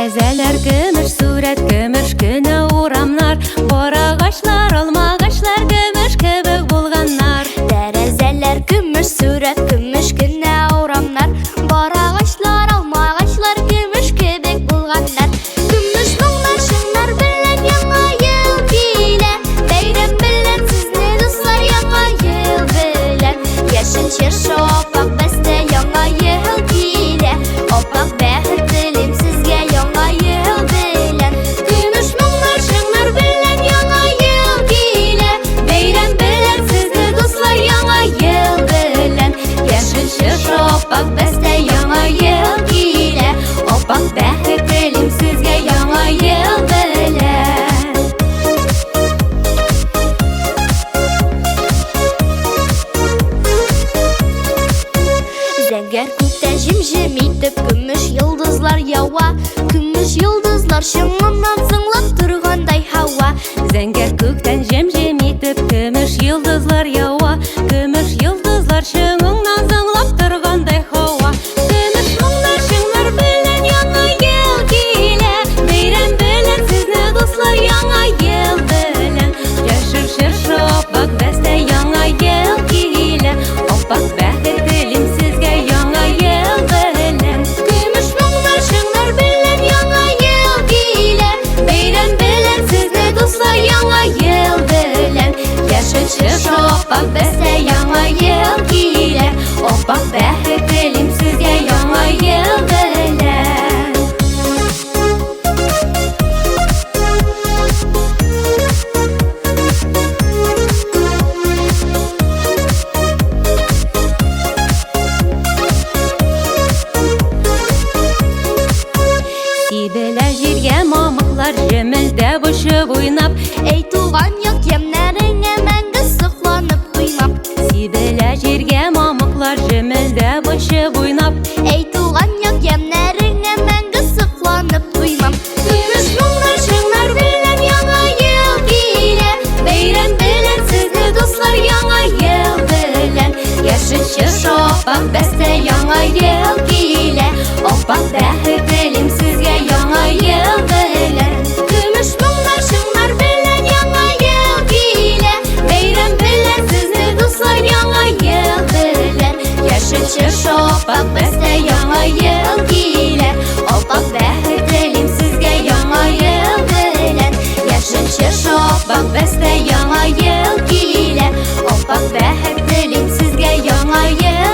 Тәрәзәләр көмеш, сурәт көмеш, көне урамнар, бар агачлар, алма агачлар көмеш кебек булганнар. Тәрәзәләр көмеш, сурәт көмеш, көне урамнар, бар агачлар, алма агачлар көмеш кебек булганнар. Көмеш моңнар, шыңнар белән яңа ел килә, бәйрәм белән сезне дуслар, яңа ел белән. Яшел чыршы аппак бәстә, яңа ел килә, аппак бәхет телим сезгә яңа ел белән. Көмеш моңнар, шыңнар белән яңа ел килә, бәйрәм белән сезне дуслар, яңа ел белән. Яшел чыршы аппак бәстә, яңа ел килә, аппак бәхет телим сезгә яңа ел белән. Зәңгәр күктә җем-җем итеп көмеш йолдызлар ява, көмеш йолдызлар шыңыннан зыңлап торгандай һава. Зәңгәр күктән җем-җем итеп көмеш йолдызлар ява, көмеш йолдызлар шыңыңнан зыңлап торгандай һава. Көмеш моңнар, шыңнар белән яңа ел килә, бәйрәм белән сезне дуслар, яңа ел белән. Яшел чыршы аппак бәстә, яңа ел килә, аппак бәхет телим сезгә яңа ел белән. Көмеш моңнар, шыңнар белән яңа ел килә, бәйрәм белән сезне дуслар, яңа ел белән. Яшел чыршы аппак бәстә, яңа ел килә, аппак бәхет телим сезгә яңа ел белән. Сибелә җиргә мамыклар, җемелдәп очып уйнап, Әй туган як ямнәреңә мәңге сокланып туймам. Сибелә җиргә мамыклар, җемелдәп очып уйнап, Әй туган як ямнәреңә мәңге сокланып туймам. Көмеш моңнар, шыңнар белән яңа ел килә, бәйрәм белән сезне дуслар, яңа ел белән. Яшел чыршы аппак бәстә, яңа ел килә, аппак бәхет телим сезгә яңа ел белән. Көмеш моңнар, шыңнар белән яңа ел килә, бәйрәм белән сезне дуслар, яңа ел белән. Яшел чыршы аппак бәстә, яңа ел килә, аппак бәхет телим сезгә яңа ел белән. Яшел чыршы аппак бәстә, яңа ел килә, аппак бәхет телим сезгә яңа ел